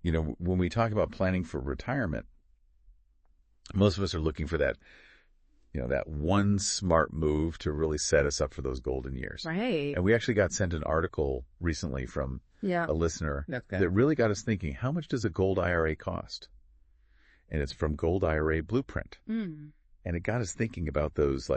when we talk about planning for retirement, most of us are looking for that, that one smart move to really set us up for those golden years. Right. And we actually got sent an article recently from a listener that really got us thinking, how much does a gold IRA cost? And it's from Gold IRA Blueprint. Mm. And it got us thinking about those,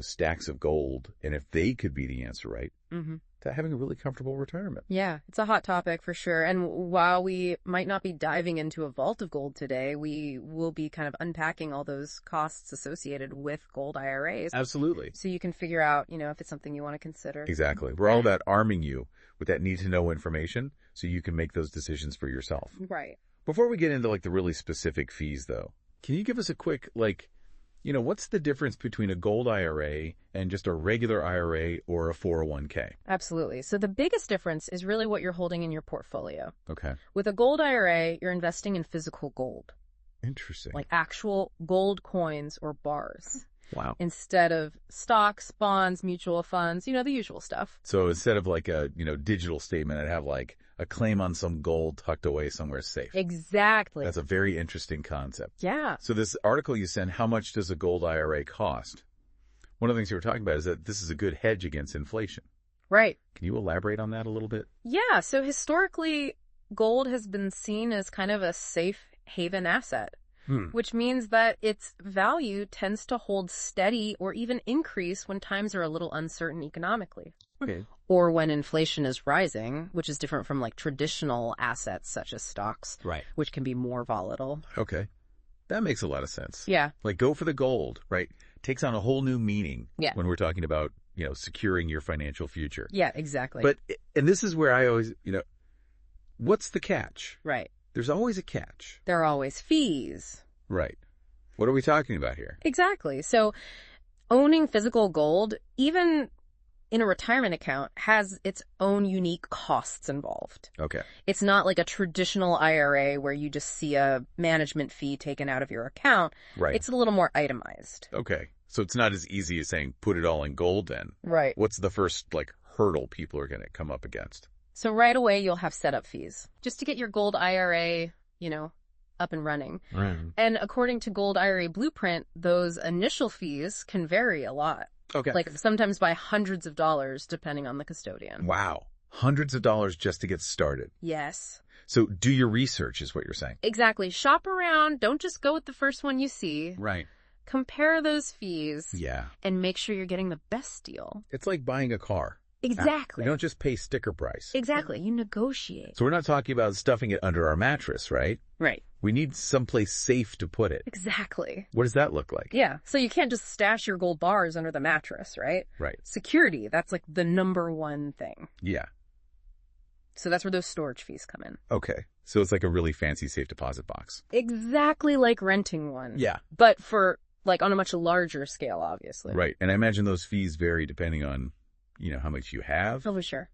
stacks of gold, and if they could be the answer, right? Mm-hmm. To having a really comfortable retirement. Yeah, it's a hot topic for sure. And while we might not be diving into a vault of gold today, we will be kind of unpacking all those costs associated with gold IRAs. Absolutely. So you can figure out, if it's something you want to consider. Exactly. We're all about arming you with that need-to-know information so you can make those decisions for yourself. Right. Before we get into, the really specific fees, though, can you give us a quick, what's the difference between a gold IRA and just a regular IRA or a 401k? Absolutely. So the biggest difference is really what you're holding in your portfolio. Okay. With a gold IRA, you're investing in physical gold. Interesting. Like actual gold coins or bars. Wow. Instead of stocks, bonds, mutual funds, the usual stuff. So instead of a digital statement, I'd have a claim on some gold tucked away somewhere safe. Exactly. That's a very interesting concept. Yeah. So this article you sent, how much does a gold IRA cost? One of the things you were talking about is that this is a good hedge against inflation. Right. Can you elaborate on that a little bit? Yeah. So historically, gold has been seen as kind of a safe haven asset. Which means that its value tends to hold steady or even increase when times are a little uncertain economically. Okay. Or when inflation is rising, which is different from traditional assets such as stocks, right, which can be more volatile. Okay. That makes a lot of sense. Yeah. Go for the gold, right? Takes on a whole new meaning when we're talking about, securing your financial future. Yeah, exactly. And this is where I always, what's the catch? Right. There's always a catch. There are always fees. Right. What are we talking about here? Exactly. So owning physical gold, even in a retirement account, has its own unique costs involved. Okay. It's not like a traditional IRA where you just see a management fee taken out of your account. Right. It's a little more itemized. Okay. So it's not as easy as saying put it all in gold then. Right. What's the first hurdle people are going to come up against? So right away, you'll have setup fees just to get your gold IRA, up and running. Right. And according to Gold IRA Blueprint, those initial fees can vary a lot. Okay. Sometimes by hundreds of dollars, depending on the custodian. Wow. Hundreds of dollars just to get started. Yes. So do your research is what you're saying. Exactly. Shop around. Don't just go with the first one you see. Right. Compare those fees. Yeah. And make sure you're getting the best deal. It's like buying a car. Exactly. You don't just pay sticker price. Exactly. You negotiate. So we're not talking about stuffing it under our mattress, right? Right. We need someplace safe to put it. Exactly. What does that look like? Yeah. So you can't just stash your gold bars under the mattress, right? Right. Security, that's the number one thing. Yeah. So that's where those storage fees come in. Okay. So it's like a really fancy safe deposit box. Exactly like renting one. Yeah. But for on a much larger scale, obviously. Right. And I imagine those fees vary depending on how much you have. Oh, for sure.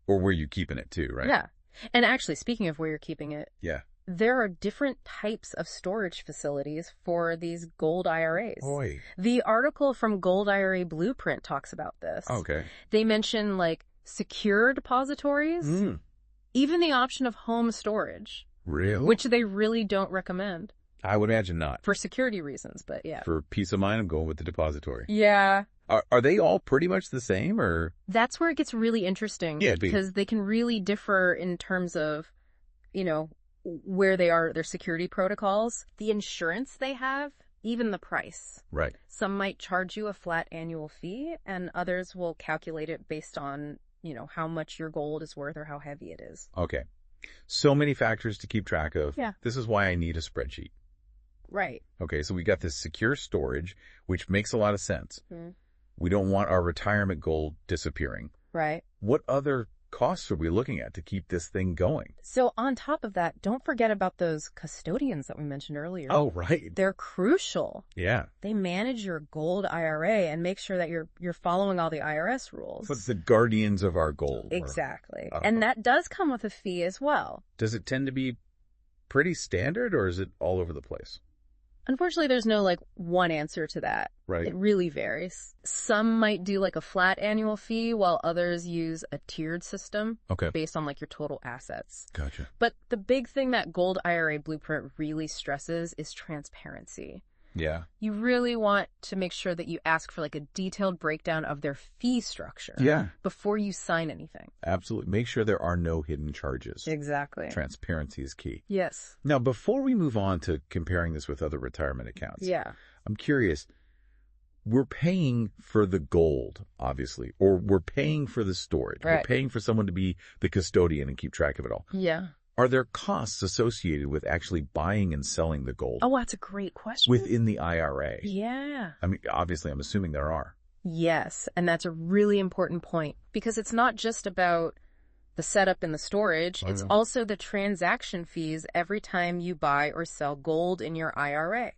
Or where you're keeping it too, right? Yeah. And actually, speaking of where you're keeping it. Yeah. There are different types of storage facilities for these gold IRAs. Boy. The article from Gold IRA Blueprint talks about this. Okay. They mention secure depositories, even the option of home storage. Really? Which they really don't recommend. I would imagine not. For security reasons, but yeah. For peace of mind, I'm going with the depository. Yeah. Are they all pretty much the same, or? That's where it gets really interesting. Yeah, because they can really differ in terms of, where they are, their security protocols, the insurance they have, even the price. Right. Some might charge you a flat annual fee, and others will calculate it based on, how much your gold is worth or how heavy it is. Okay. So many factors to keep track of. Yeah. This is why I need a spreadsheet. Right. Okay, so we got this secure storage, which makes a lot of sense. Mm-hmm. We don't want our retirement gold disappearing. Right. What other costs are we looking at to keep this thing going? So on top of that, don't forget about those custodians that we mentioned earlier. Oh, right. They're crucial. Yeah. They manage your gold IRA and make sure that you're following all the IRS rules. What's the guardians of our gold? Exactly. And that does come with a fee as well. Does it tend to be pretty standard, or is it all over the place? Unfortunately, there's no like one answer to that. Right. It really varies. Some might do like a flat annual fee while others use a tiered system based on like your total assets. Gotcha. But the big thing that Gold IRA Blueprint really stresses is transparency. Yeah. You really want to make sure that you ask for like a detailed breakdown of their fee structure before you sign anything. Absolutely. Make sure there are no hidden charges. Exactly. Transparency is key. Yes. Now, before we move on to comparing this with other retirement accounts, I'm curious, we're paying for the gold, obviously, or we're paying for the storage. Right. We're paying for someone to be the custodian and keep track of it all. Yeah. Are there costs associated with actually buying and selling the gold? Oh, that's a great question. Within the IRA? Yeah. I mean, obviously, I'm assuming there are. Yes, and that's a really important point because it's not just about the setup and the storage. It's also the transaction fees every time you buy or sell gold in your IRA.